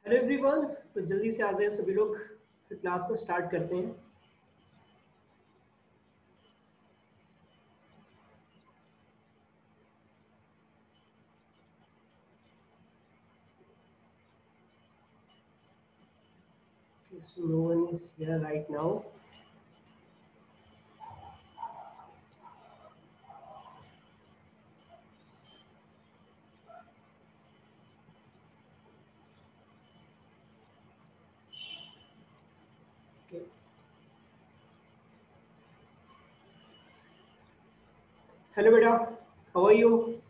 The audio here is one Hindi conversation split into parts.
हेलो एवरीवन, तो जल्दी से आ जाए सभी लोग, फिर क्लास को स्टार्ट करते हैं। So no one is here right now. Okay. Hello beta, how are you?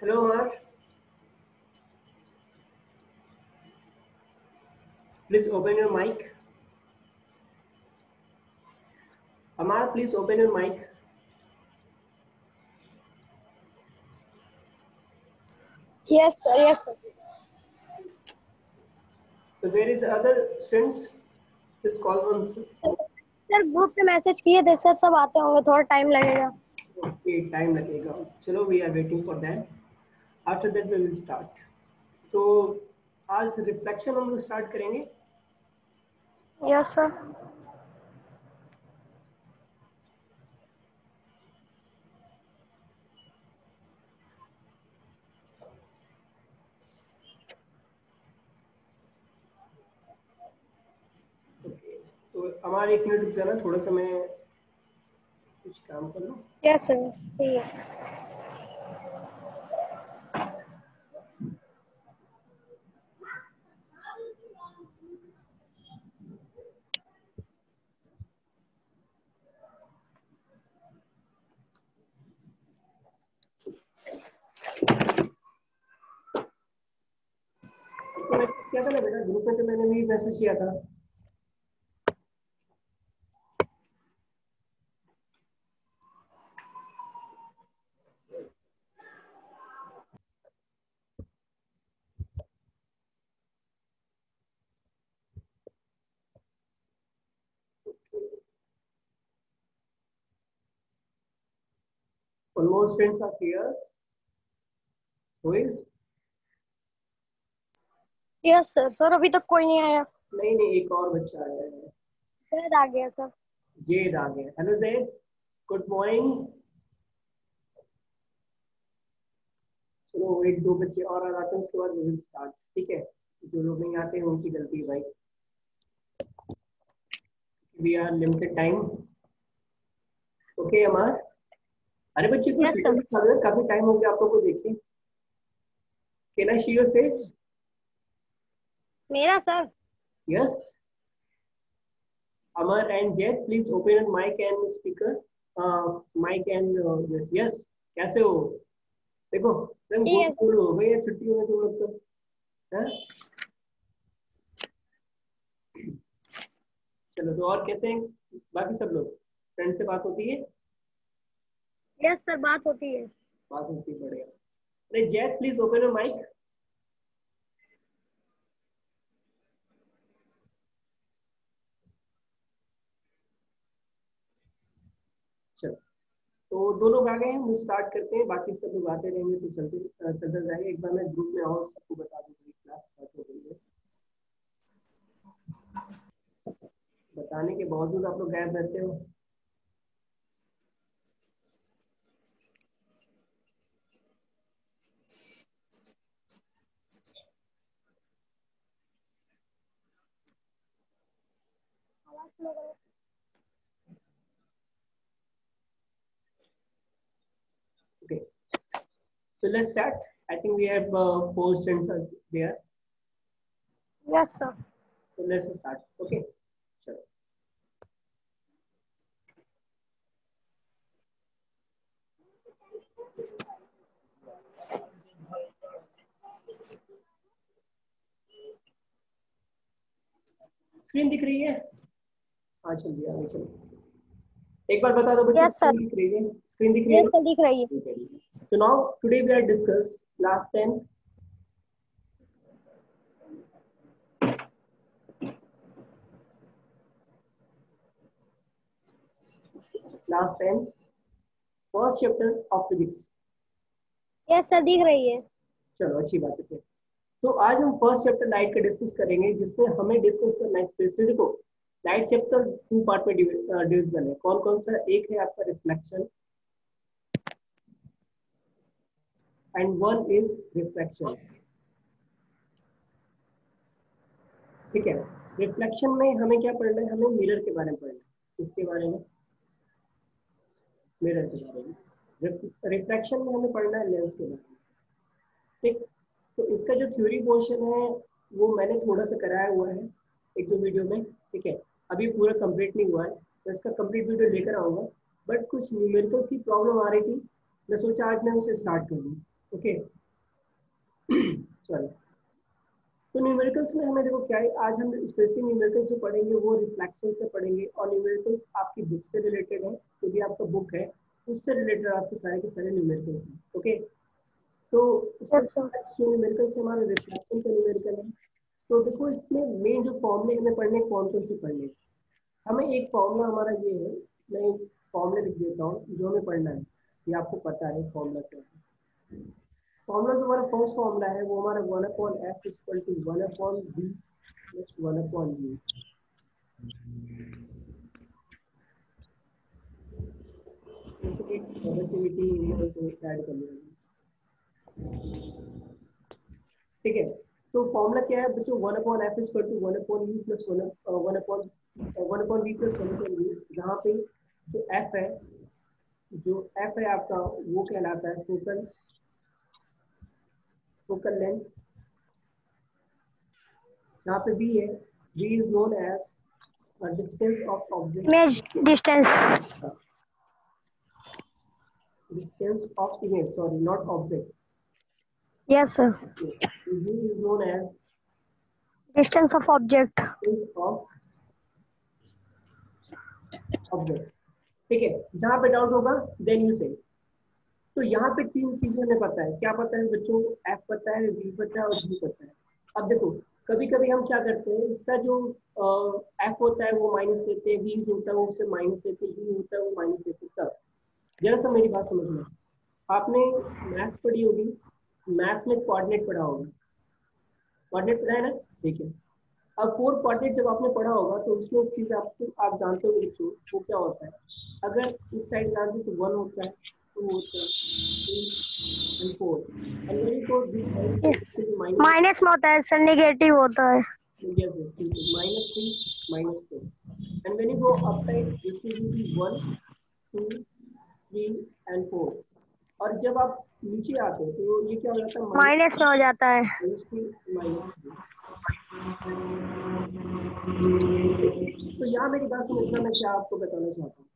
Hello Amar, please open your mic. Amar, please open your mic. Yes, sir. Yes, sir. So where is other students? Please call once. Sir group पे मैसेज किए थे सर, सब आते होंगे, थोड़ा टाइम लगेगा। Okay, टाइम लगेगा। चलो, we are waiting for that. After that we will start. तो आज रिफ्लेक्शन हम लोग स्टार्ट करेंगे। Yes sir. तो हमारे 1 मिनट रुक जाना, थोड़ा सा मैं कुछ काम कर लूँ। यस सर, ठीक है। तो मैसेज किया था ना बेटा ग्रुप में, तो मैंने भी मैसेज किया था। Almost friends are here. Who is? Yes sir. Sir अभी तक कोई नहीं आया। नहीं, एक और बच्चा आया है। जैद आ गया सर। जेद आ गया। Hello Jed, good morning. चलो, 1-2 बच्चे और आ जाते हैं, उसके बाद विल स्टार्ट। ठीक है, जो लोग नहीं आते हैं उनकी गलती है भाई। We are limited time. Okay Amar. अरे बच्चे को यस सेकंड सर। दिखा दो, काफी टाइम हो गया आप लोग को देखे। Can I see your face? मेरा sir. Yes. Amar and Jed, please open your mic and speaker. Mic and yes. कैसे हो? देखो, तुम ठीक है गोल सर। हो गए छुट्टियों में तुम लोग तो। हैं? चलो, तो और कैसे हैं बाकी सब लोग? फ्रेंड से बात होती है? यस सर, बात होती है। बात होती है, बढ़िया। अरे Zaid, please open your mic. चलो, तो 2 लोग आ गए हैं, हम स्टार्ट करते हैं। बाकी सब लोग आते रहेंगे तो चलते जाएंगे। एक बार मैं ग्रुप में और सबको बता दूंगी क्लास स्टार्ट हो गई है। बताने के बावजूद आप लोग गायब रहते हो। Okay, so let's start. I think we have 4 students are there. Yes sir. So let's start. Okay. Sure. Screen दिख रही है? हाँ, चल दिया, आगे चलो। एक बार बता दो बच्चों, यस सर। स्क्रीन दिख रही है? स्क्रीन दिख रही है यस सर, दिख रही है। ना? So now today we are discuss class 10. Last time first chapter of physics. Yes sir दिख रही है। चलो अच्छी बात है फिर। तो आज हम फर्स्ट चैप्टर लाइट का डिस्कस करेंगे, जिसमें हमें डिस्कस करना है स्पेशली। देखो लाइट चैप्टर 2 पार्ट में डिविजन है। कौन कौन सा? एक है आपका reflection and one is refraction. ठीक है, रिफ्लेक्शन में हमें क्या पढ़ना है? हमें मिरर के बारे में पढ़ना है। इसके बारे में, मिरर के बारे में। रिफ्रैक्शन में हमें पढ़ना है लेंस के बारे में। ठीक, तो इसका जो थ्योरी पोर्शन है वो मैंने थोड़ा सा कराया हुआ है एक दो वीडियो में। ठीक है, अभी पूरा कंप्लीट नहीं हुआ है, तो इसका कंप्लीट वीडियो लेकर आऊंगा। बट कुछ न्यूमेरिकल की प्रॉब्लम आ रही थी, मैं सोचा आज मैं उसे स्टार्ट कर दूँ। Okay sorry. तो न्यूमेरिकल्स में हमें देखो क्या है, आज हम स्पेशली न्यूमेरिकल्स जो पढ़ेंगे वो रिफ्लेक्शन से पढ़ेंगे। और न्यूमेरिकल्स आपकी बुक से रिलेटेड है, जो भी आपका बुक है उससे रिलेटेड आपके सारे के सारे न्यूमेरिकल्स हैं। ओके, तो इसमें यस सर। जो न्यूमेरिकल से हमारे रिफ्लेक्शन का न्यूमेरिकल है। तो देखो इसमें मेन जो फॉर्मूले हमें पढ़ने, कौन कौन से पढ़ने। हमें एक फॉर्मूला हमारा ये है, मैं एक फॉर्मूला लिख देता हूँ जो हमें पढ़ना है। ये आपको पता है फॉर्मूला क्या है। फॉर्मूला जो हमारा फर्स्ट फॉर्मूला है वो हमारा 1/f equal to 1/b plus 1/u। जैसे एक पॉजिटिविटी को ऐड कर लिया। ठीक है, तो फॉर्मूला क्या है बच्चों? 1/f equal to 1/u plus 1/v plus 1/u। जहाँ पे जो f है आपका वो कहलाता है फोकल लेंथ। जहाँ पे v है, v is known as distance of object. Image distance. Distance of image, sorry not object. Yes sir. u is known as distance of object. distance of object। ठीक है, जहाँ पे डाउट होगा देन यू से। तो यहाँ पे तीन चीजें हमें पता है। क्या पता है बच्चों? f पता है, v पता है और g पता है। अब देखो कभी कभी हम क्या करते हैं, इसका जो f होता है वो माइनस लेते हैं, v होता है वो उससे माइनस लेते हैं, u होता है वो माइनस लेते हैं। तब जरा सा मेरी बात समझना, आपने मैथ पढ़ी होगी, मैथ में कोऑर्डिनेट पढ़ा होगा। कोऑर्डिनेट पढ़ा है ना? देखिए, अब फोर क्वाड्रेंट जब आपने पढ़ा होगा तो उसमें एक चीज आप जानते हो बच्चों, वो क्या होता है? अगर इस साइड जाते तो 1 होता है, 2 होता है, 3 and 4। And when you go this side तो इसके माइनस। माइनस में होता है सर, नेगेटिव होता है। यस यस, ठीक है, -3 -4। And when you go up side this will be 1 2 3 and 4। और जब आप नीचे आते हो तो ये क्या हो जाता है? माइनस में हो जाता है। -3 -3। तो यहाँ मेरी बात समझना, मैं क्या आपको बताना चाहता हूँ।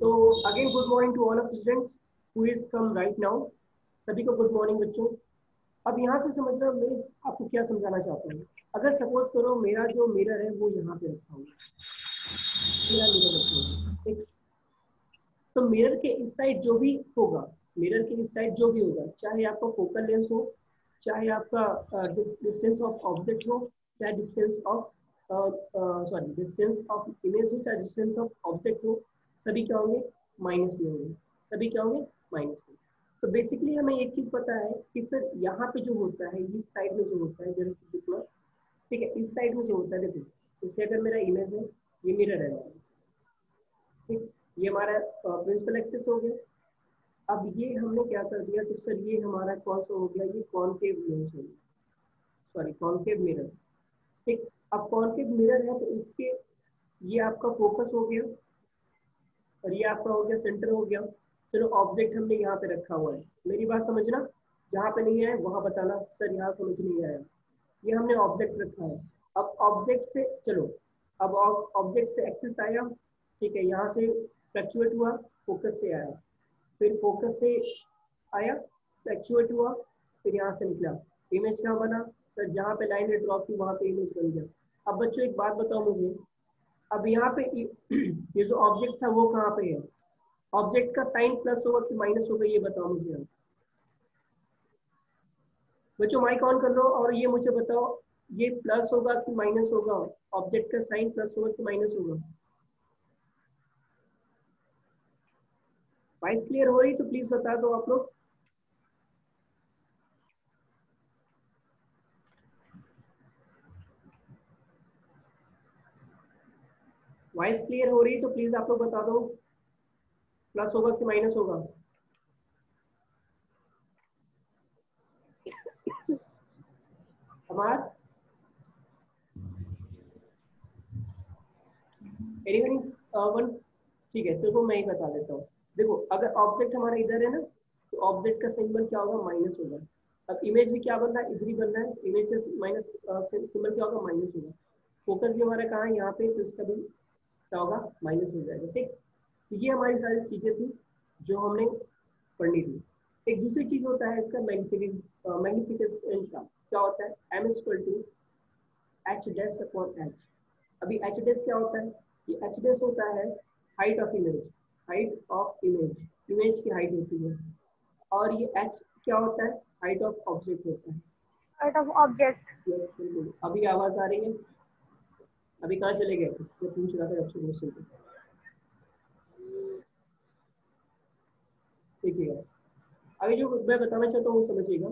तो again good morning to all of students who is come right now. सभी को गुड मॉर्निंग बच्चों। अब यहाँ से समझना, मैं आपको क्या समझाना चाहता हूँ। अगर सपोज करो मेरा जो मिरर है वो यहाँ पे रखा हुआ है, मेरा मिरर रखा हुआ है, ठीक। तो मिरर के इस साइड जो भी होगा, मिरर के इस साइड जो भी होगा, चाहे आपका फोकल लेंस हो, चाहे आपका डिस्टेंस ऑफ ऑब्जेक्ट हो, चाहे distance of distance of image हो, चाहे डिस्टेंस ऑफ ऑब्जेक्ट हो, सभी क्या होंगे? माइनस में होंगे। सभी क्या होंगे? माइनस में। तो बेसिकली हमें एक चीज पता है कि सर यहाँ पे जो होता है, इस साइड में जो होता है, जैसे ठीक है, इस साइड में जो होता है, देखो जैसे अगर मेरा इमेज है, ये मिरर है, ठीक, ये हमारा प्रिंसिपल एक्सिस हो गया। अब ये हमने क्या कर दिया, तो सर ये हमारा कौन सा हो गया? ये कॉनकेव लेंस हो गया, सॉरी कॉनकेव मिरर। ठीक, अब कॉनकेव मिरर है तो इसके, ये आपका फोकस हो गया और ये आपका हो गया सेंटर हो गया। चलो ऑब्जेक्ट हमने यहाँ पे रखा हुआ है। मेरी बात समझना, जहाँ पे नहीं आया वहां बताना सर यहाँ समझ नहीं आया। ये हमने ऑब्जेक्ट रखा है। अब ऑब्जेक्ट से चलो, अब ऑब्जेक्ट से एक्सिस आया, ठीक है, यहाँ से फ्लक्चुएट हुआ, फोकस से आया, फिर फोकस से आया, फ्लक्चुएट हुआ, फिर यहाँ से निकला, इमेज क्या बना? सर जहाँ पे लाइन ड्रॉ की वहां पे इमेज बन गया। अब बच्चों एक बात बताओ मुझे, अब यहाँ पे ये जो ऑब्जेक्ट था वो कहाँ पे है? ऑब्जेक्ट का साइन प्लस होगा कि माइनस होगा, ये बताओ मुझे आप। बच्चों माइक ऑन कर लो और ये मुझे बताओ, ये प्लस होगा कि माइनस होगा? ऑब्जेक्ट का साइन प्लस होगा कि माइनस होगा? वॉइस क्लियर हो रही तो प्लीज बता दो आप लोग। वॉइस क्लियर हो रही तो प्लीज आप लोग बता दो, प्लस होगा कि माइनस होगा। हमार एनीवन वन, ठीक है, तो मैं ही बता देता हूँ। देखो अगर ऑब्जेक्ट हमारा इधर है ना, तो ऑब्जेक्ट का सिंबल क्या होगा, माइनस होगा। अब इमेज भी क्या बन रहा है, इधर ही बन रहा है, इमेज से माइनस सिंबल क्या होगा, माइनस होगा। फोकस भी हमारा कहाँ है, यहाँ पे, तो इसका भी क्या होगा, माइनस हो जाएगा। ठीक, तो ये हमारी सारी चीजें थी जो हमने पढ़नी थी। एक दूसरी चीज होता है इसका मैग्निफिकेशन का, क्या होता है, M equal to H dash upon H. अभी एच डैश क्या होता है, ये एच डैश होता है height of image, height of image, image की हाइट होती है। और ये एच क्या होता है, हाइट ऑफ ऑब्जेक्ट होता है। Height of object. यस बिल्कुल। अभी आवाज आ रही है, अभी कहाँ चले गए, मैं पूछ रहा था आपसे क्वेश्चन। ठीक है, अभी जो मैं बताना चाहता हूँ वो समझिएगा।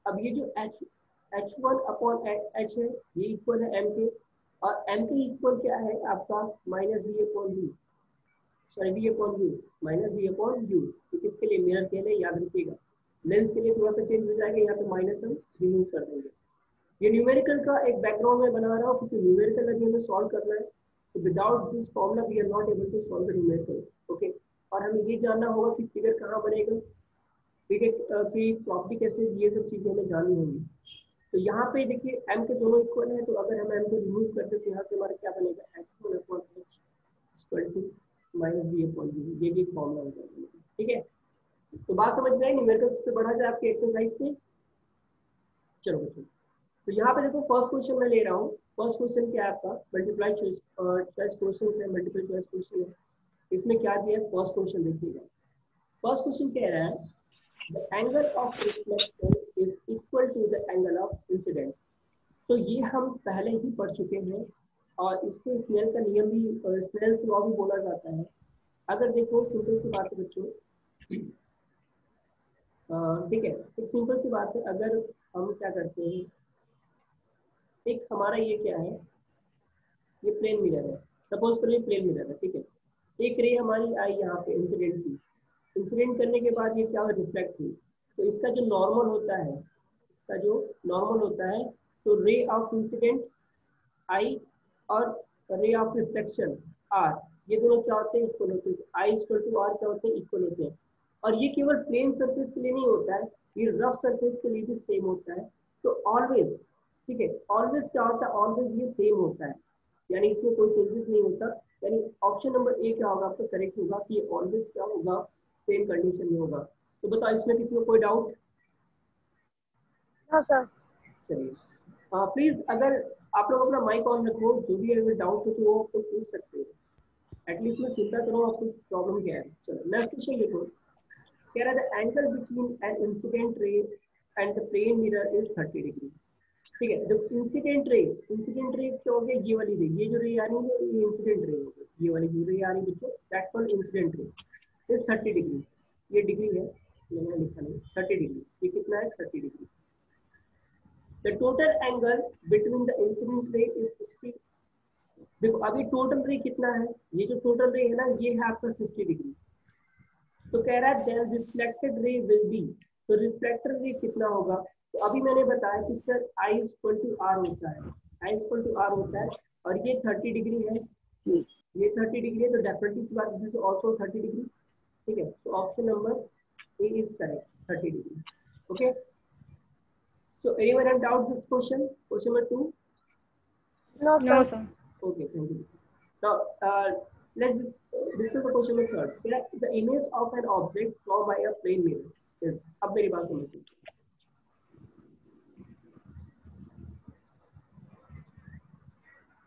अब ये जो एच वन अपॉन एच है, ये इक्वल है एम के, और एम के इक्वल क्या है आपका, minus V upon V, sorry V upon U, minus V upon U. ये किसके लिए, मिरर के लिए, याद रखिएगा। लेंस के लिए थोड़ा सा चेंज हो जाएगा, यहाँ पे माइनस हम रिमूव कर देंगे। ये न्यूमेरिकल का एक बैकग्राउंड में बना रहा हूँ, क्योंकि न्यूमेरिकल अभी हमें सॉल्व करना है, तो without this formula we are not able to solve the numericals. Okay, और हमें ये जानना होगा कि फिगर कहाँ बनेगा, फिगर की प्रॉपर्टी कैसे, ये सब चीजें हमें जाननी होंगी। तो यहाँ पे देखिए एम के दोनों इक्वल है, तो अगर हम एम को रिमूव करते तो यहाँ से हमारा क्या बनेगा, H one upon H equal to minus B upon U, ये भी एक फॉर्मूला हो जाएगा। ठीक है, तो बात समझ में आई, न्यूमेरिकल्स पे बढ़ा जाए आपके एक्सरसाइज पे। चलो बच्चों, तो यहाँ पे देखो फर्स्ट क्वेश्चन मैं ले रहा हूँ। फर्स्ट क्वेश्चन क्या है आपका, मल्टीप्लाई चॉइस क्वेश्चन है, मल्टीपल चॉइस क्वेश्चन है। इसमें क्या दिया है, फर्स्ट क्वेश्चन देखिएगा। फर्स्ट क्वेश्चन कह रहा है the angle of reflection is equal to the angle of incident. तो ये हम पहले ही पढ़ चुके हैं, और इसको स्नेल का नियम भी, स्नेल्स लॉ भी बोला जाता है। अगर देखो सिंपल सी बात है बच्चों, ठीक है, एक सिंपल सी बात है, अगर हम क्या करते हैं, एक हमारा ये क्या है, ये प्लेन मिरर है, सपोज करो ये प्लेन मिरर है, ठीक है। एक रे हमारी आई यहाँ पे इंसिडेंट की, इंसिडेंट करने के बाद ये क्या हुआ, रिफ्लेक्ट हुई। तो इसका जो नॉर्मल होता है, इसका जो नॉर्मल होता है, तो रे ऑफ इंसिडेंट आई और रे ऑफ रिफ्लेक्शन आर, ये दोनों क्या होते हैं, इक्वल होते हैं। आई इक्वल टू आर क्या होते हैं, इक्वल होते हैं। और ये केवल प्लेन सरफेस के लिए नहीं होता है, ये रफ सरफेस के लिए भी सेम होता है। तो ऑलवेज, ठीक है, ऑलवेज क्या होता है, ऑलवेज ये सेम होता है, यानी इसमें कोई चेंजेस नहीं होता। यानी ऑप्शन नंबर ए क्या होगा आपका करेक्ट होगा, कि ये ऑलवेज क्या होगा, सेम कंडीशन में होगा। तो बताओ इसमें किसी को कोई डाउट। No sir. चलिए, प्लीज अगर आप लोग अपना माइक ऑन रखो, जो भी अगर डाउट हो तो वो आपको पूछ सकते हो, एटलीस्ट मैं सुनता करूँ आपको प्रॉब्लम क्या है। चलो नेक्स्ट क्वेश्चन देखो, कह रहा है angle between an incident ray and the plane mirror is 30 degree. ठीक है, जब इंसिडेंट रे क्या हो गया, ये वाली रे, ये जो रे आ रही है ये इंसिडेंट रे हो गई, ये वाली जो रे आ रही है बच्चों, that called incident ray is 30 degree. ये डिग्री है, मैंने लिखा नहीं, 30 डिग्री, ये कितना है, 30 degree. The total angle between the incident ray is 60। देखो अभी टोटल रे कितना है, ये जो टोटल रे है ना, ये है आपका 60 डिग्री। तो कह रहा है then reflected ray will be, तो रिफ्लेक्टेड रे कितना होगा। तो अभी मैंने बताया कि sir I equal to R होता है, आई इक्वल टू आर होता है, और ये 30 डिग्री है, ये 30 डिग्री है, तो डेफिनेटली सी बात, दिस आल्सो 30 डिग्री। ठीक है, तो option number A is correct, 30 degree. Okay, so anyone have doubt this question, question number 2। No No, sir. sir. Okay, thank you. Now, let's discuss the question number third. The image of an object formed by a plane mirror is, अब मेरी बात समझिए।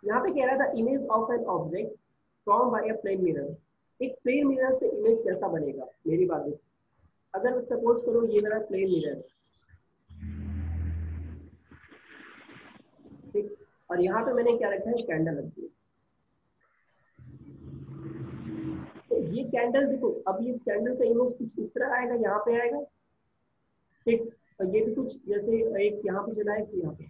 यहाँ पे कह रहा था image of an object from by a plane mirror. एक प्लेन मिरर से इमेज कैसा बनेगा, मेरी बात है। अगर सपोज करो ये मेरा प्लेन मिरर, ठीक, और यहाँ पे मैंने क्या रखा है, कैंडल रखी है। तो ये कैंडल देखो, अभी इस कैंडल का इमेज कुछ इस तरह आएगा, यहाँ पे आएगा, ठीक। और ये भी कुछ जैसे एक यहाँ पे चला है, यहाँ पे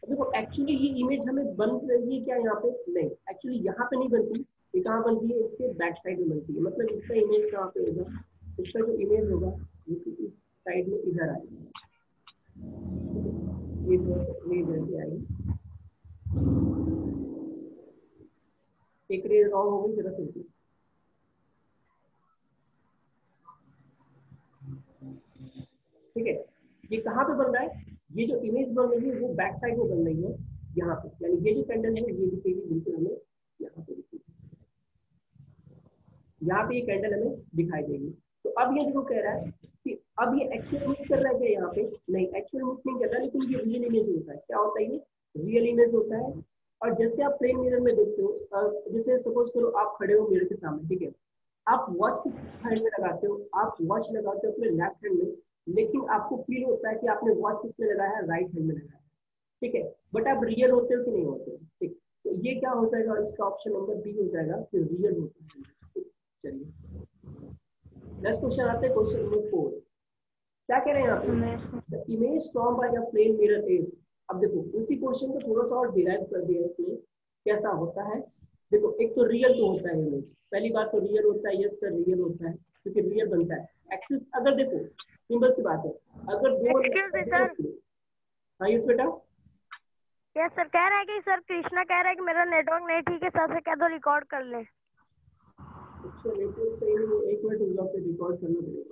देखो। एक्चुअली ये इमेज हमें बन रही है क्या यहाँ पे? नहीं, एक्चुअली यहाँ पे नहीं बनती। ये कहाँ बनती है? इसके बैक साइड में बनती है। मतलब इसका इमेज कहाँ पे होगा? इसका जो इमेज होगा वो इस साइड में इधर आएगा, ये इधर से आएगी। एक रे रॉन्ग हो गई, जरा सुनती। ठीक है, ये कहाँ पे बन रहा है? ये जो इमेज बन रही है वो बैक साइड में बन रही है, यहाँ पे। यानी ये जो कैंडल है ये दिखेगी बिल्कुल हमें यहाँ पे दिखेगी, यहाँ पे ये कैंडल हमें दिखाई देगी। तो अब ये देखो कह रहा है कि अब ये एक्चुअल मूव कर रहा है क्या यहाँ पे? नहीं, एक्चुअल मूव नहीं कर रहा, लेकिन ये रियल इमेज होता है। क्या होता है? ये रियल इमेज होता है। और जैसे आप प्लेन मिरर में देखते हो, जैसे सपोज करो आप खड़े हो मिरर के सामने, ठीक है, आप वॉच किस हैंड में लगाते हो? आप वॉच लगाते हो अपने लेफ्ट हैंड में, लेकिन आपको फील होता है कि आपने वॉच किस में लगाया है? राइट हैंड में लगाया है, ठीक है। बट आप रियल होते हो कि नहीं होते हो? ठीक, तो ये क्या हो जाएगा? इसका ऑप्शन नंबर बी हो जाएगा कि रियल होता है। ठीक, चलिए नेक्स्ट क्वेश्चन आते हैं, क्वेश्चन नंबर 4। क्या कह रहे हैं यहाँ पे? The image form by a plane mirror is. अब देखो उसी क्वेश्चन को थोड़ा सा और डिराइव कर दिया इसमें, कैसा होता है। देखो एक तो रियल तो होता है इमेज, पहली बात तो रियल होता है। यस सर, रियल होता है क्योंकि रियल बनता है। एक्सिस अगर देखो, सिंपल सी बात है, अगर दो हाँ यस बेटा। यस सर, कह रहा है कि सर कृष्णा कह रहा है कि मेरा नेटवर्क नहीं ठीक है, सर से कह दो रिकॉर्ड कर ले। अच्छा, नेटवर्क सही नहीं है, एक मिनट रुक जाओ, फिर रिकॉर्ड करना पड़ेगा।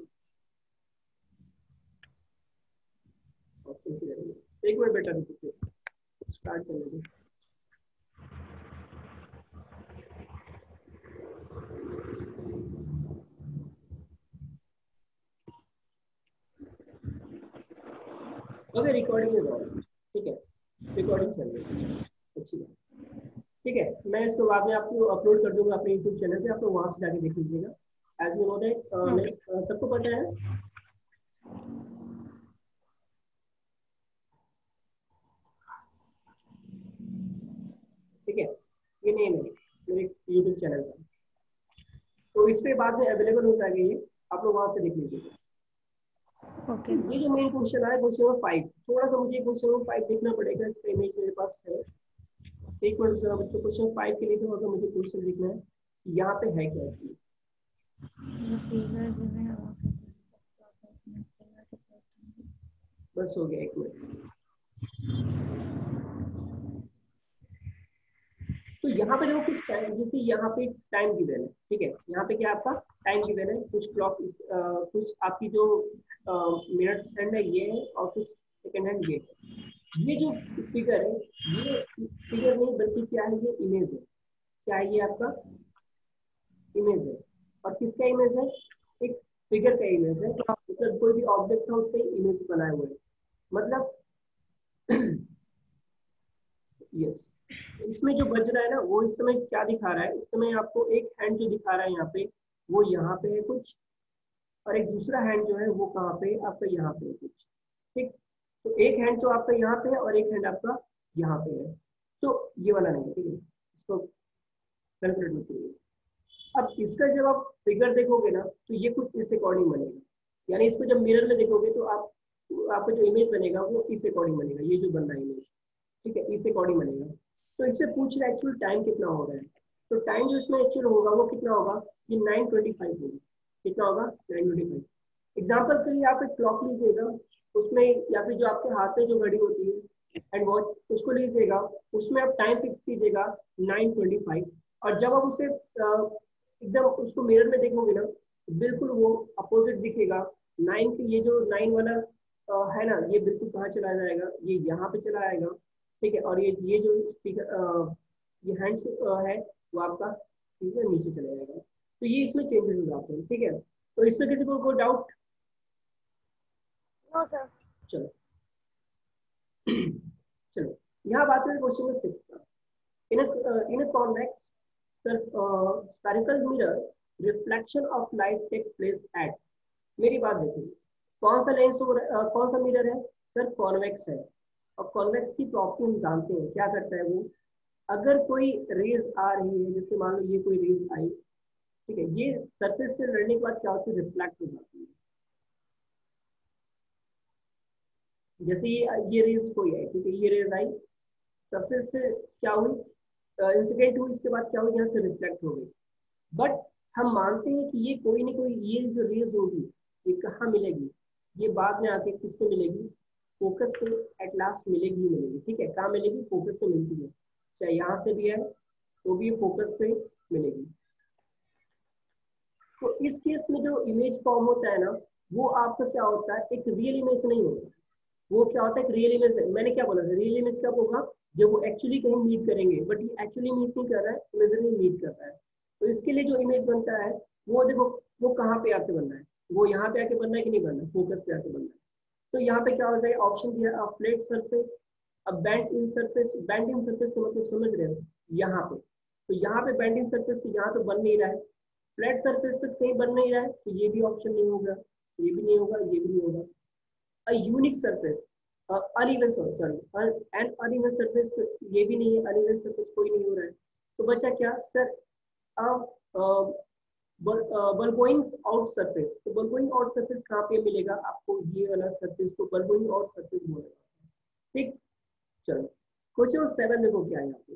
एक मिनट बेटा, रुको, स्टार्ट करने दो। ओके, रिकॉर्डिंग में जाओ, ठीक है, रिकॉर्डिंग चल रही है, अच्छी बात। ठीक है, मैं इसको बाद में आपको अपलोड कर दूंगा अपने यूट्यूब चैनल पे, आप लोग वहां से जाके देख लीजिएगा। एज यू नो दैट, सबको पता है। ठीक है, ये नेम है मेरे यूट्यूब चैनल का, तो इस पे बाद में अवेलेबल हो जाएगा, ये आप लोग वहां से देख लीजिएगा। ओके। ये जो मेन क्वेश्चन है, क्वेश्चन नंबर 5, थोड़ा सा मुझे क्वेश्चन नंबर 5 देखना पड़ेगा, इसका इमेज मेरे पास है। एक मिनट जरा बच्चों, क्वेश्चन 5 के लिए थोड़ा सा मुझे क्वेश्चन देखना है, यहाँ पे है क्या। बस हो गया, एक मिनट। तो यहाँ पे देखो कुछ टाइम, जैसे यहाँ पे टाइम गिवन है, ठीक है, यहाँ पे क्या आपका टाइम गिवन है, कुछ क्लॉक, कुछ आपकी जो मिनट्स हैंड है ये है, और कुछ सेकंड हैंड ये है। ये जो फिगर है, ये फिगर नहीं बल्कि क्या है? ये इमेज है। क्या है? ये आपका इमेज है। और किसका इमेज है? एक फिगर का इमेज है। मतलब कोई भी ऑब्जेक्ट था उसका इमेज बनाए हुए, मतलब यस। इसमें जो बज रहा है ना, वो इस समय क्या दिखा रहा है? इस समय आपको एक हैंड जो दिखा रहा है यहाँ पे, वो यहाँ पे है कुछ, और एक दूसरा हैंड जो है वो कहाँ पे? आपका यहाँ पे है कुछ, ठीक। तो एक हैंड तो आपका यहाँ पे है और एक हैंड आपका यहाँ पे है, तो ये वाला नहीं है, ठीक है, इसको कैलकुलेट मत करिए। अब इसका जब आप फिगर देखोगे ना, तो ये कुछ इस अकॉर्डिंग बनेगा। यानी इसको जब मिरर में देखोगे तो आपका जो इमेज बनेगा वो इस अकॉर्डिंग बनेगा, ये जो बन रहा है इमेज, ठीक है, इस अकॉर्डिंग बनेगा। तो इसमें पूछ रहा है एक्चुअल टाइम कितना हो रहा है। तो टाइम जो इसमें एक्चुअल होगा वो कितना होगा? ये 9:25 होगा। कितना होगा? 9:25। एग्जाम्पल के लिए आप एक क्लॉक लीजिएगा, उसमें या फिर जो आपके हाथ में जो घड़ी होती है हैंड वॉच, उसको लीजिएगा, उसमें आप टाइम फिक्स कीजिएगा 9:25। और जब आप उसे एकदम उसको मिरर में देखोगे ना, बिल्कुल वो अपोजिट दिखेगा। 9 के ये जो 9 वाला है ना, ये बिल्कुल कहाँ चला जाएगा? ये यहाँ पे चला आएगा, ठीक है। और ये जो स्पीकर, ये हैंड है वो आपका नीचे चला जाएगा। तो ये इसमें चेंजेस हो जाते हैं, ठीक है। तो इसमें किसी को कोई डाउट? No sir. चलो चलो, यहाँ बात करें क्वेश्चन नंबर 6 का। In a convex spherical mirror, reflection of light takes place at। मेरी बात देखिए, कौन सा लेंस हो रहा है, कौन सा मिरर है? सर कॉन्वेक्स है। और कॉन्वेक्स की प्रॉपर्टी हम जानते हैं, क्या करता है वो? अगर कोई रेज आ रही है, जैसे मान लो ये कोई रेज आई, ठीक है, ये सरफेस से लड़ने के बाद क्या होती है, रिफ्लेक्ट हो जाती है। जैसे ये रेज कोई है, ठीक है, ये रेज आई सरफेस से, क्या हुई, इंसिडेंट हुई, इसके बाद क्या हुई, यहाँ से रिफ्लेक्ट हो गई। बट हम मानते हैं कि ये कोई ना कोई, ये जो रेज होगी ये कहाँ मिलेगी, ये बाद में आके किस पे मिलेगी, फोकस पे एट लास्ट मिलेगी ही मिलेगी। ठीक है, कहाँ मिलेगी, फोकस पे मिलती है, चाहे यहाँ से भी है तो भी फोकस पे मिलेगी। तो इस केस में जो इमेज फॉर्म होता है ना, वो आपका क्या होता है, एक रियल इमेज नहीं होता, वो क्या होता है, एक रियल इमेज। मैंने क्या बोला था, रियल इमेज कब होगा, जब वो एक्चुअली कहीं मीट करेंगे, बट ये एक्चुअली मीट नहीं कर रहा है, इमेजरी मीट कर रहा है। तो इसके लिए जो इमेज बनता है वो देखो, वो कहाँ पे आके बनना है, वो यहाँ पे आके बनना है कि नहीं बनना है, फोकस पे आके बनना है। तो यहाँ पे क्या होता है, ऑप्शन दिया फ्लैट सरफेस, अब band in surface. Band in surface का मतलब समझ रहे हो, यहाँ पे, तो यहाँ पे बैंड इन सरफेस, तो यहाँ तो बन नहीं रहा है, फ्लैट सरफेस पे कहीं बन नहीं रहा है, तो ये भी ऑप्शन नहीं होगा, ये भी नहीं होगा, ये भी नहीं होगा। A unique surface, uneven, sorry and uneven surface, ये भी नहीं है, अनइवन सरफेस कोई नहीं हो रहा है। तो बचा क्या सर, बलगोइंग आउट सरफेस। तो बलगोइंग आउट सरफेस कहाँ पे मिलेगा आपको, ये वाला सरफेस को बलगोइंग आउट सरफेस बोलेगा। ठीक, चलो क्वेश्चन 7 देखो क्या है यहाँ पे,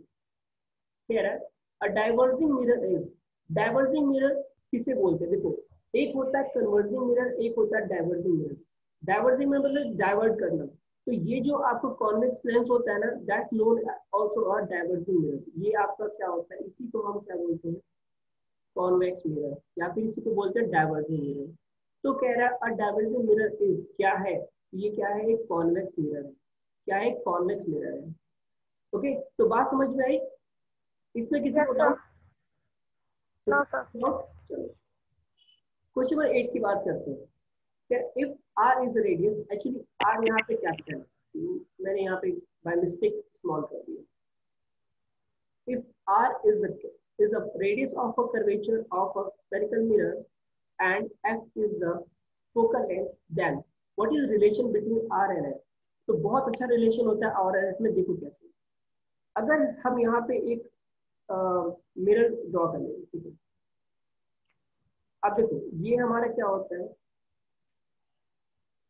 कह रहा है अ diverging mirror is, diverging mirror किसे बोलते हैं, देखो एक होता है कन्वर्जिंग मिरर, एक होता है डाइवर्जिंग मिरर। डाइवर्जिंग में मतलब डाइवर्ट करना, तो ये जो आपको कॉन्वेक्स लेंस होता है ना, that known also a diverging mirror, ये आपका क्या होता है, इसी को हम क्या बोलते हैं, कॉन्वेक्स मिरर, या फिर इसी को बोलते हैं डाइवर्जिंग मिरर। तो कह रहा है अ डाइवर्जिंग मिरर इज क्या है, ये क्या है, एक कॉन्वेक्स मिरर है, क्या है, कॉन्वेक्स मिरर है। ओके, तो बात समझ में आई, इसमें किसी यस को सर। डाउट? No sir. चलो क्वेश्चन नंबर 8 की बात करते हैं। क्या if R is the radius, actually R यहाँ पे कैपिटल है, मैंने यहाँ पे बाय मिस्टेक स्मॉल कर दिया। If R is a radius of a curvature of a spherical mirror and f is the focal length, then what is relation between r and f? तो बहुत अच्छा रिलेशन होता है r और f में, देखो कैसे। अगर हम यहाँ पे एक मिरर ड्रॉ कर लेंगे, ठीक है, अब देखो ये हमारा क्या होता है,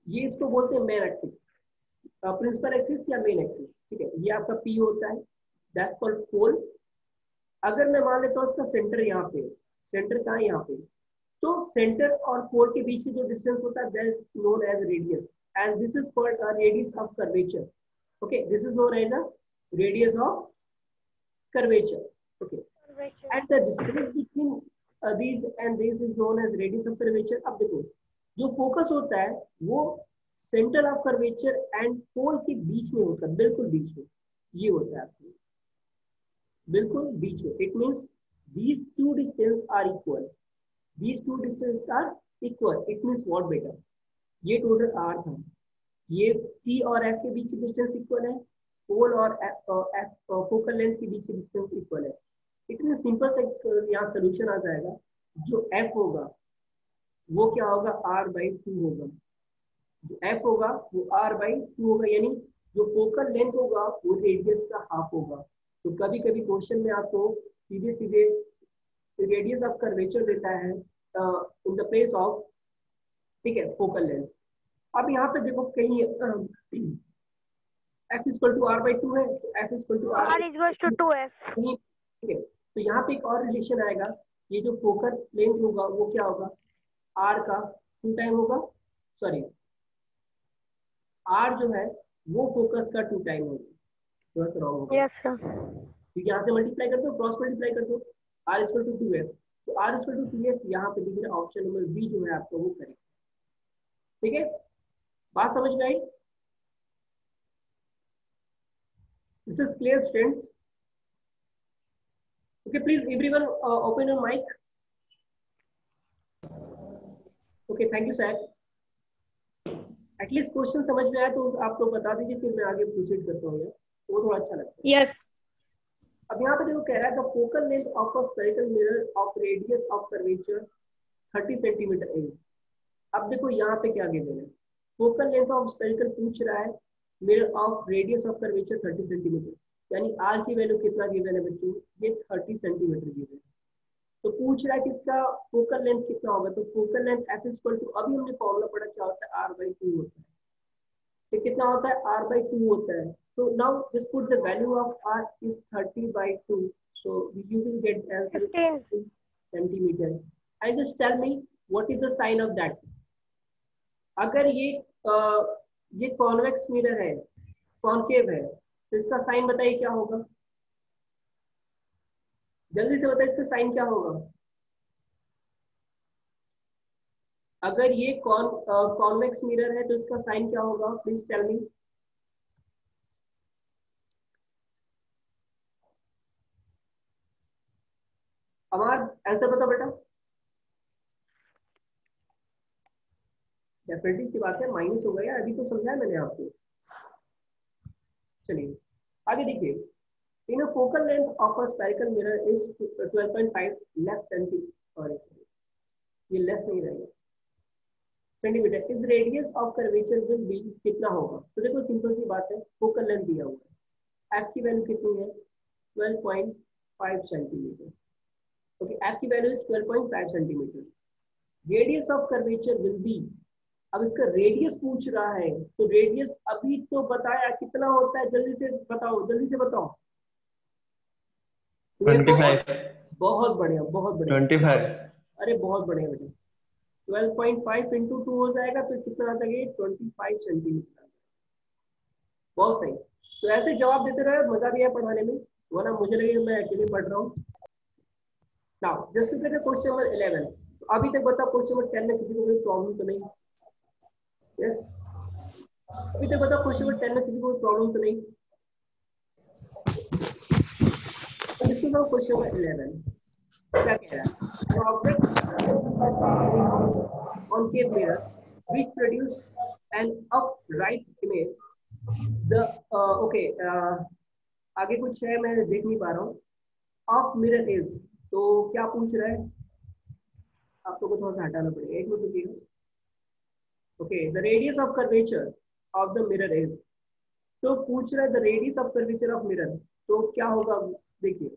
ये इसको बोलते हैं मेन एक्सिस, प्रिंसिपल एक्सिस या मेन एक्सिस। ठीक है, ये आपका पी होता है, दैट्स कॉल्ड पोल। अगर मैं मान लेता हूँ इसका सेंटर यहाँ पे, सेंटर कहाँ है यहाँ पे, तो सेंटर और पोल के बीच में जो डिस्टेंस होता है that is known as radius, and this is called a radius of curvature. Okay, this is known as a radius of curvature. Okay, and the distance between these and this is known as radius of curvature। अब देखो जो फोकस होता है वो centre of curvature and pole के बीच में होता है, बिल्कुल बीच में, ये होता है आपको बिल्कुल बीच में। It means these two distance are equal, these two distance are equal, it means what बेटा, ये टोटल r था, ये c और f के बीच की डिस्टेंस इक्वल है, पोल और फोकल लेंथ के बीच की डिस्टेंस इक्वल है। इतने सिंपल से यहाँ सोल्यूशन आ जाएगा, जो f होगा वो क्या होगा, r/2 होगा, जो f होगा वो r/2 होगा, यानी जो फोकल लेंथ होगा वो रेडियस का हाफ होगा। तो कभी कभी क्वेश्चन में आपको सीधे सीधे रेडियस ऑफ कर्वेचर देता है इन द प्लेस ऑफ, ठीक है, फोकल लेंथ। अब यहाँ पे देखो कहीं f इक्वल टू r/2 है, तो f equal to r equals to 2f। ठीक है, तो यहाँ पे एक और रिलेशन आएगा, ये जो फोकल लेंथ होगा वो क्या होगा, r का 2 टाइम होगा, सॉरी r जो है वो फोकस का 2 टाइम होगा, थोड़ा सा रॉन्ग होगा, यस सर। क्योंकि यहाँ से मल्टीप्लाई कर दो, क्रॉस मल्टीप्लाई कर दो, r इक्वल टू 2f, तो r इक्वल टू 2f यहाँ पे दिख रहा है, ऑप्शन नंबर बी जो है आपका वो करेक्ट। ठीक है, बात समझ में आई, this is clear students? Okay, please everyone open your mic. Okay, thank you sir. At least question समझ में आया तो आप लोग बता दीजिए, फिर मैं आगे प्रोसीड करता हूँ, वो थोड़ा अच्छा लगता है। यस। अब यहाँ पे देखो कह रहा है the focal length of a spherical mirror of radius of curvature 30 centimetre is. अब देखो यहाँ पे क्या गिवन है, फोकल लेंथ ऑफ स्फेरिकल पूछ रहा है, mirror of radius of curvature 30 centimetre, यानी आर की वैल्यू कितना गिवन है बच्चों, ये 30 सेंटीमीटर गिवन है। तो पूछ रहा है किसका फोकल लेंथ कितना होगा, तो focal length F equal to, अभी हमने फॉर्मूला पढ़ा क्या होता है, r/2 होता है। तो कितना होता है, r/2 होता है। तो now just put the value of r is 30/2, so you will get answer 15 centimeter, and just tell me what is the sign of that। अगर ये कॉन्वेक्स मिरर है, कॉनकेव है, तो इसका साइन बताइए क्या होगा, जल्दी से बताइए इसका साइन क्या होगा। अगर ये कॉन्वेक्स मिरर है तो इसका साइन क्या होगा, प्लीज टेल मी। हमारा आंसर बताओ बेटा। डेफिनेटली की बात है, माइनस हो गया, अभी तो समझाया मैंने आपको। चलिए आगे देखिए, in a focal length of a spherical mirror is 12.5 less centimeter, ये लेस नहीं रहेगा, centimeter, is radius of curvature will be, कितना होगा। तो देखो सिंपल सी बात है, फोकल लेंथ दिया हुआ है, एफ की वैल्यू कितनी है, 12.5 सेंटीमीटर। ओके, एफ की value is 12.5 centimetre, radius of curvature will B, अब इसका रेडियस पूछ रहा है, तो रेडियस अभी तो बताया कितना होता है, जल्दी से बताओ, जल्दी से बताओ। 25। बहुत बढ़िया, बहुत बढ़िया, 25। अरे बहुत बढ़िया बेटा, 12.5 इंटू 2 हो जाएगा, तो कितना आ जाएगा, 25 सेंटीमीटर। बहुत सही। तो ऐसे जवाब देते रहे, मजा भी है पढ़ाने में, वरना मुझे लगे मैं अकेले पढ़ रहा हूँ। Now just look at question number 11। तो अभी तक बताओ क्वेश्चन नंबर 10 में किसी को कोई प्रॉब्लम तो नहीं। यस, अभी तक बताओ क्वेश्चन नंबर 10 में किसी को कोई प्रॉब्लम तो नहीं। क्वेश्चन नंबर 11 क्या कह रहा है, an object concave mirror which produce an upright image, the okay, आगे कुछ है मैं देख नहीं पा रहा हूँ, ऑफ मिरर इज, तो क्या पूछ रहा है, आपको को थोड़ा सा हटाना पड़ेगा, एक मिनट रुकिएगा। Okay, the radius of curvature of the mirror is, तो पूछ रहा है the radius of curvature of mirror, तो क्या होगा, देखिए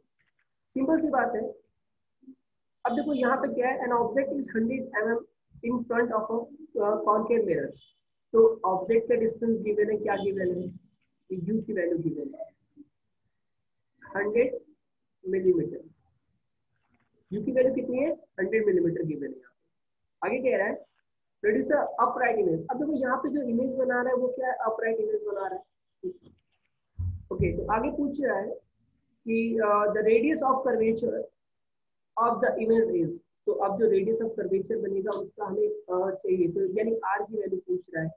सिंपल सी बात है। अब देखो यहाँ पे क्या है, an object is 100 mm in front of a concave mirror, तो ऑब्जेक्ट का डिस्टेंस गिवन है, क्या गिवन है, यू की वैल्यू गिवन है 100 मिलीमीटर, यू की वैल्यू कितनी है, 100 मिलीमीटर गिवन है। आगे कह रहा है प्रोड्यूस अपराइट इमेज, अब देखो यहाँ पे जो इमेज बना रहा है वो क्या है, अपराइट इमेज बना रहा है। ओके, तो आगे पूछ रहा है कि the radius of curvature of the image is, तो अब जो रेडियस ऑफ कर्वेचर बनेगा उसका हमें चाहिए, तो यानी आर की वैल्यू पूछ रहा है,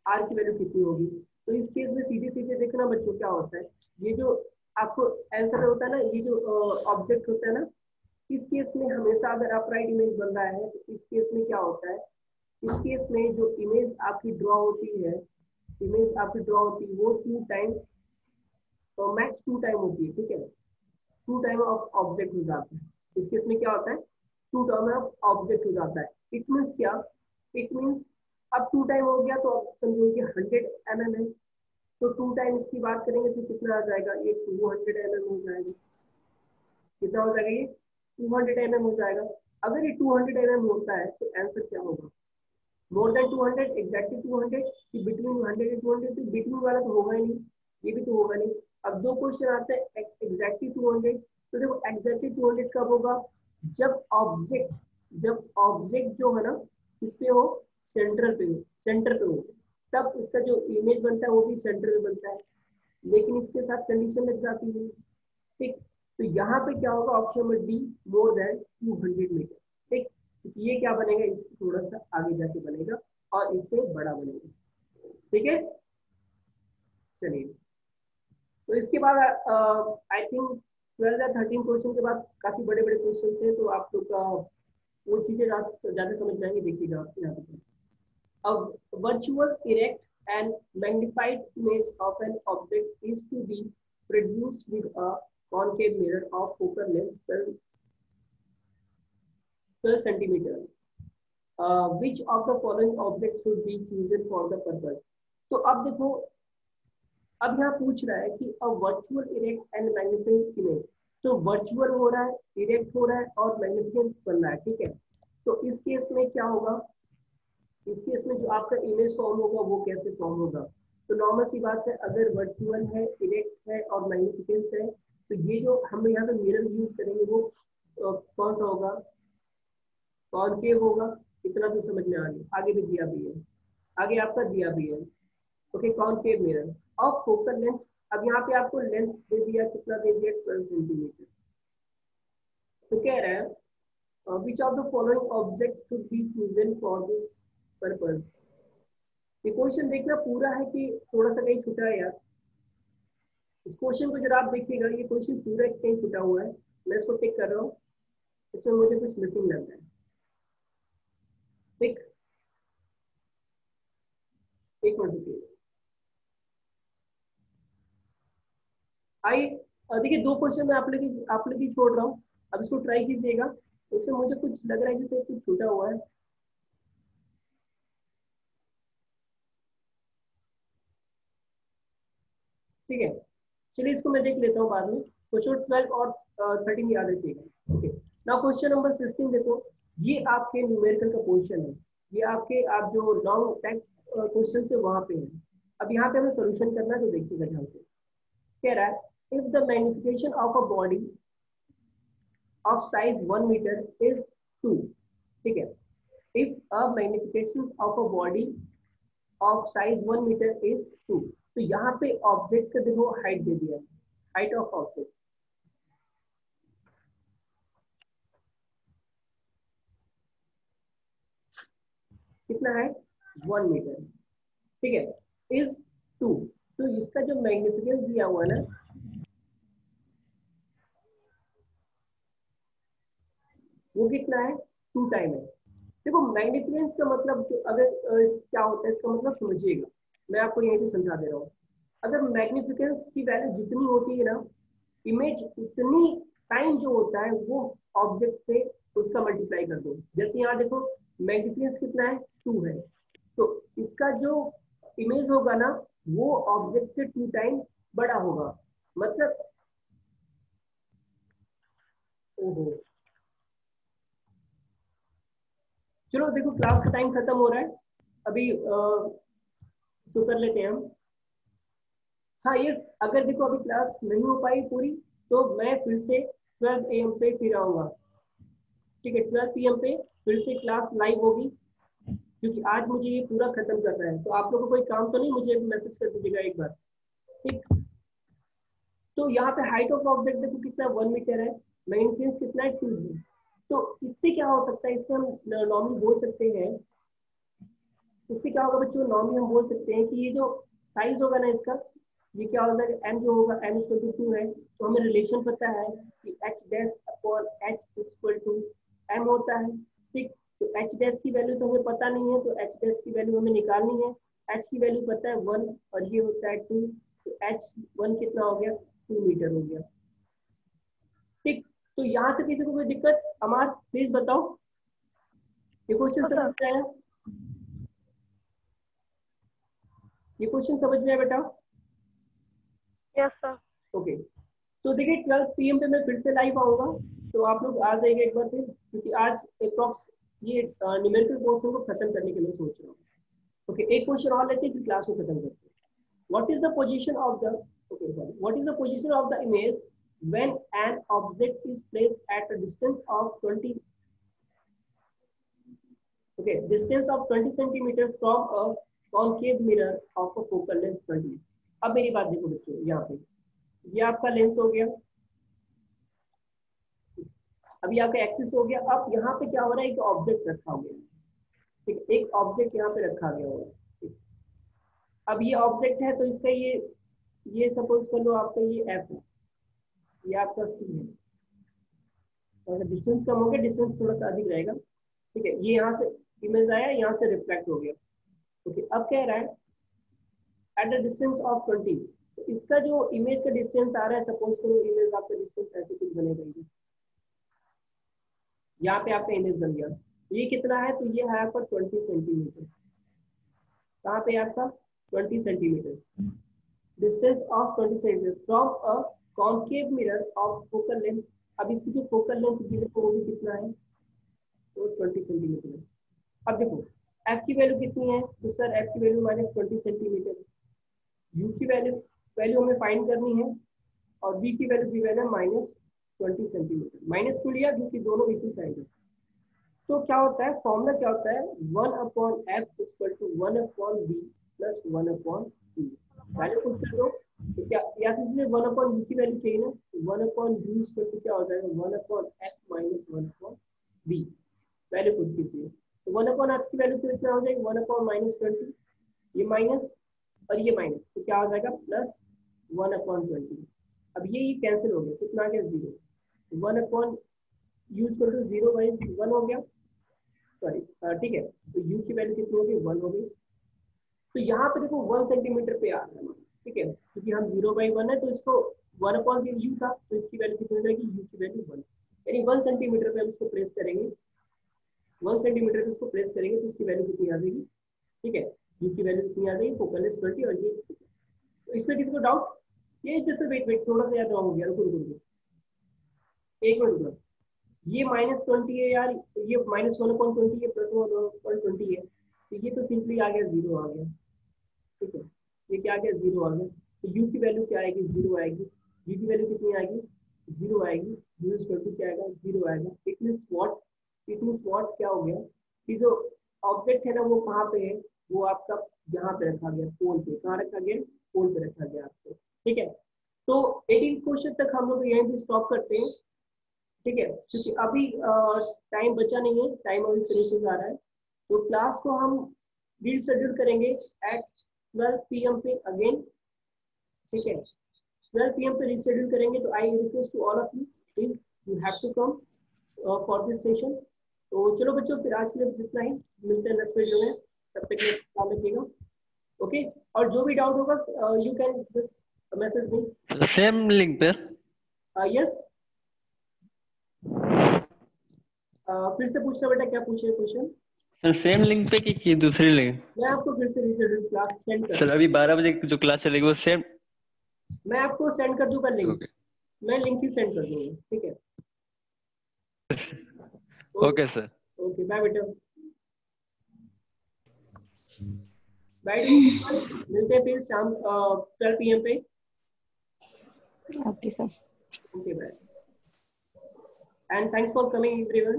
आर की वैल्यू कितनी होगी। तो इस केस में सीधे सीधे देखना बच्चों क्या होता है, ये जो आपको आंसर होता है ना, ये जो ऑब्जेक्ट होता है ना, इस केस में हमेशा अगर अपराइट इमेज बन रहा है, तो इस केस में क्या होता है, इस केस में जो इमेज आपकी ड्रॉ होती है, इमेज आपकी ड्रॉ होती है वो 2 टाइम, तो मैक्स 2 टाइम होती है, ठीक है, 2 टाइम ऑफ ऑब्जेक्ट हो जाता है। इस केस में क्या होता है, 2 टाइम ऑफ ऑब्जेक्ट हो जाता है। इट मीन्स क्या, इट मीन्स अब 2 टाइम हो गया, तो अब समझो कि 100 mm है, तो 2 टाइम इसकी बात करेंगे तो कितना आ जाएगा, ये 200 mm हो जाएगा, कितना हो जाएगा, ये 200 mm हो जाएगा। अगर ये 200 mm होता है तो आंसर क्या होगा, मोर देन 200, एग्जैक्टली 200, कि बिटवीन 100 एंड 200, तो बिटवीन वाला तो होगा ही नहीं, ये भी तो होगा नहीं। अब दो क्वेश्चन आते हैं एग्जैक्टली 200, तो देखो एग्जैक्टली 200 कब होगा, जब ऑब्जेक्ट जो है ना इस पे हो, सेंटर पे हो, तब इसका जो इमेज बनता है वो भी सेंटर में बनता है, लेकिन इसके साथ कंडीशन लग जाती है, ठीक। तो यहाँ पे क्या होगा, option number D, more than 200 metre, ठीक। ये क्या बनेगा, इससे थोड़ा सा आगे जाके बनेगा और इससे बड़ा बनेगा, ठीक है। चलिए, तो इसके बाद आई थिंक 12 या 13 क्वेश्चन के बाद काफी बड़े बड़े क्वेश्चन है, तो आप लोग का वो चीजें ज्यादा समझ में आएंगे, देखिएगा यहाँ पे। अब virtual erect and magnified image of an object is to be produced with a concave mirror of focal length 12 centimeter. Which of the following objects should be chosen for the purpose? तो अब देखो, अब यहाँ पूछ रहा है कि a virtual erect and magnified image, तो वर्चुअल हो रहा है, इरेक्ट हो रहा है और मैग्निफिकेंस बन रहा है, ठीक है। तो इस केस में क्या होगा, इस केस में जो आपका इमेज फॉर्म होगा वो कैसे फॉर्म होगा। तो नॉर्मल सी बात है, अगर वर्चुअल है, इरेक्ट है और मैग्निफिकेंस है, तो ये जो हम यहाँ पे मिरर यूज करेंगे वो कौन सा होगा, कॉनकेव होगा। इतना तो समझ में आ गया, आगे भी दिया भी है, आगे आपका दिया भी है। Okay, concave mirror of focal length. अब यहाँ पे आपको लेंथ दे दिया, कितना दे दिया, 12 सेंटीमीटर। तो कह रहा है which of the following object should be chosen for this purpose. ये क्वेश्चन देखना पूरा है कि थोड़ा सा कहीं छुटा है यार। इस क्वेश्चन को जरा आप देखिएगा, ये क्वेश्चन पूरा कहीं छुटा हुआ है, मैं इसको टिक कर रहा हूँ, इसमें मुझे कुछ मिसिंग लग रहा है। टिक, एक मिनट रुकिए। आई देखिए, दो क्वेश्चन मैं आप लोग ही छोड़ रहा हूँ, अब इसको ट्राई कीजिएगा। उससे मुझे कुछ लग रहा है जैसे कुछ छूटा हुआ है। ठीक है, चलिए इसको मैं देख लेता हूँ बाद में। क्वेश्चन 12 और 13 याद रखिएगा। ओके, नाउ क्वेश्चन नंबर 16 देखो, ये आपके न्यूमेरिकल का क्वेश्चन है, ये आपके आप जो लॉन्ग टेक्स्ट क्वेश्चन है वहां पे है। अब यहाँ पे हमें सोल्यूशन करना है, तो देखिएगा ध्यान से। कह रहा है if the magnification of a body of size 1 metre is 2, ठीक है। If a magnification of a body of size 1 metre is 2, तो यहाँ पे ऑब्जेक्ट का देखो हाइट दे दिया, हाइट ऑफ ऑब्जेक्ट कितना है, 1 मीटर, ठीक है, इज 2। तो इसका जो मैग्निफिकेंस दिया हुआ है ना, वो कितना है, 2 टाइम है। देखो मैग्निफिकेंस का मतलब जो अगर क्या होता है, इसका मतलब समझिएगा, मैं आपको यहीं पे समझा दे रहा हूँ। अगर मैग्निफिकेंस की वैल्यू जितनी होती है ना, इमेज उतनी टाइम जो होता है वो ऑब्जेक्ट से उसका मल्टीप्लाई कर दो। जैसे यहाँ देखो मैग्निफिकेंस कितना है, 2 है, तो इसका जो इमेज होगा ना वो ऑब्जेक्ट से 2 टाइम बड़ा होगा। मतलब ओहो, चलो देखो क्लास का टाइम खत्म हो रहा है अभी, सो कर लेते हैं हम। हाँ यस, अगर देखो अभी क्लास नहीं हो पाई पूरी, तो मैं फिर से 12 AM पे फिर आऊंगा, ठीक है। 12 PM पे फिर से क्लास लाइव होगी, क्योंकि आज मुझे ये पूरा खत्म करना है। तो आप लोगों को कोई काम तो नहीं, मुझे मैसेज कर दीजिएगा एक बार, ठीक। तो यहाँ पे हाइट ऑफ ऑब्जेक्ट देखो कितना, 1 मीटर है, मेंटेनेंस कितना है, 2 है। तो इससे क्या हो सकता है, इससे हम नॉर्मली बोल सकते हैं, इससे क्या होगा बच्चों, नॉर्मली हम बोल सकते हैं कि ये जो साइज होगा ना इसका, ये क्या होगा, एम जो होगा एम इक्वल टू 2 है, तो हमें रिलेशन पता है कि H dash upon H equal to M होता है, ठीक। तो एच डैश की वैल्यू तो हमें पता नहीं है, तो एच डैश की वैल्यू हमें निकालनी है। एच की वैल्यू पता है 1 और ये होता है 2, तो एच 1 कितना हो गया, 2 मीटर हो गया, ठीक। तो यहाँ से किसी को कोई दिक्कत, अमार प्लीज बताओ, ये क्वेश्चन समझ में आया, ये क्वेश्चन समझ में आया बेटा। Yes sir. ओके, तो देखिए 12 PM पे मैं फिर से लाइव आऊंगा, तो आप लोग आ जाइए एक बार फिर, क्योंकि आज अप्रॉक्स ये न्यूमेरिकल पोर्शन को खत्म करने के लिए सोच रहा हूँ। ओके, एक क्वेश्चन और लेते हैं फिर क्लास को खत्म करते हैं। What is the position of the, okay sorry, what is the position of the image when an object is placed at a distance of 20, okay, distance of 20 centimetre from a concave mirror of a focal length 20। अब मेरी बात देखो बच्चों, यहाँ पे ये आपका लेंस हो गया, अभी आपका एक्सिस हो गया। अब यहाँ पे क्या हो रहा है, एक ऑब्जेक्ट रखा हो गया, ठीक, एक ऑब्जेक्ट यहाँ पे रखा गया होगा, ठीक। अब ये ऑब्जेक्ट है, तो इसका ये सपोज कर लो आपका ये एफ है, ये आपका सी है, और डिस्टेंस कम हो गया, डिस्टेंस थोड़ा सा अधिक रहेगा, ठीक है। ये यहाँ से इमेज आया, यहाँ से रिफ्लेक्ट हो गया, ओके। अब कह रहा है एट द डिस्टेंस ऑफ 20, तो इसका जो इमेज का डिस्टेंस आ रहा है, सपोज करो इमेज आपका डिस्टेंस ऐसे कुछ बनेगा, यहाँ पे आपका इमेज बन गया, ये कितना है, तो ये है आपका 20 सेंटीमीटर, कहाँ पे आपका 20 centimetre, distance of 20 centimetre from a concave mirror of focal length, अब इसकी जो फोकल लेंथ गिवन है वो भी कितना है, तो 20 सेंटीमीटर है। अब देखो एफ की वैल्यू कितनी है, तो सर एफ की वैल्यू -20 सेंटीमीटर, यू की वैल्यू हमें फाइंड करनी है, और बी की वैल्यू गिवन है -20 सेंटीमीटर, माइनस क्यों लिया क्योंकि दोनों इसी साइड है। तो क्या होता है, फॉर्मूला क्या होता है, 1/f equal to 1/v plus 1/u, value put कर दो, तो क्या या फिर इसमें 1/u की वैल्यू चाहिए ना, 1/u इक्वल टू क्या हो जाएगा 1/f minus 1/v, value put कीजिए, तो 1/f की वैल्यू तो इतना हो जाएगी 1/-20, ये माइनस और ये माइनस, तो क्या हो जाएगा प्लस 1/20। अब ये कैंसिल हो गया, कितना आ गया 0, 1/u इक्वल टू 0/1 हो गया, सॉरी ठीक है, तो u की वैल्यू कितनी होगी 1 हो गई। तो यहाँ पे देखो 1 सेंटीमीटर पे आ रहा है, ठीक है, क्योंकि हम 0/1 है तो इसको 1/u था, तो इसकी वैल्यू कितनी हो जाएगी, u की वैल्यू 1, यानी 1 सेंटीमीटर पे हम इसको प्रेस करेंगे, 1 सेंटीमीटर पे इसको प्रेस करेंगे तो इसकी वैल्यू कितनी आ जाएगी, ठीक है, u की वैल्यू कितनी आ जाएगी, फोकल लेंथ 20, और ये तो इसमें किसी को डाउट, ये जैसे वेट थोड़ा सा याद हो गया, रुको एक मिनट रुको, ये -20 है यार, ये -1/20 है, प्लस 1/20 है, तो ये तो सिंपली आ गया 0 आ गया, ठीक है, ये क्या आ गया 0 आ गया, तो u की वैल्यू क्या आएगी 0 आएगी, u की वैल्यू कितनी आएगी 0 आएगी, u इक्वल टू क्या आएगा 0 आएगा। इट मींस व्हाट क्या हो गया कि जो ऑब्जेक्ट है ना वो कहाँ पे है, वो आपका यहाँ पे रखा गया, पोल पे, कहाँ रखा गया, पोल पे रखा गया आपको, ठीक है। तो 18 क्वेश्चन तक हम लोग यहीं पे स्टॉप करते हैं, ठीक है, क्योंकि अभी टाइम बचा नहीं है, टाइम अभी फिनिशिंग आ रहा है, तो क्लास को हम रीशेड्यूल करेंगे एट 12 PM पे अगेन, ठीक है, 12 PM पे रीशेड्यूल करेंगे, तो I request to all of you please you have to come for this session. तो चलो बच्चों फिर आज के लिए जितना ही, मिलते हैं नेक्स्ट वीडियो में, तब तक के ख्याल रखिएगा, ओके। और जो भी डाउट होगा you can just message me, same link पे। यस, फिर से पूछना बेटा, क्या पूछे क्वेश्चन, सर सेम लिंक पे कि दूसरी लिंक? मैं आपको फिर से रीशेड्यूल क्लास सेंड कर, सर अभी 12 बजे जो क्लास चलेगी वो सेम? मैं आपको सेंड कर दूंगा लिंक, ओके मैं लिंक ही सेंड कर दूंगा, ठीक है, ओके सर, ओके बाय बेटा, बाय, मिलते हैं फिर शाम 12 PM पे, okay sir, okay bye, and thanks for coming everyone.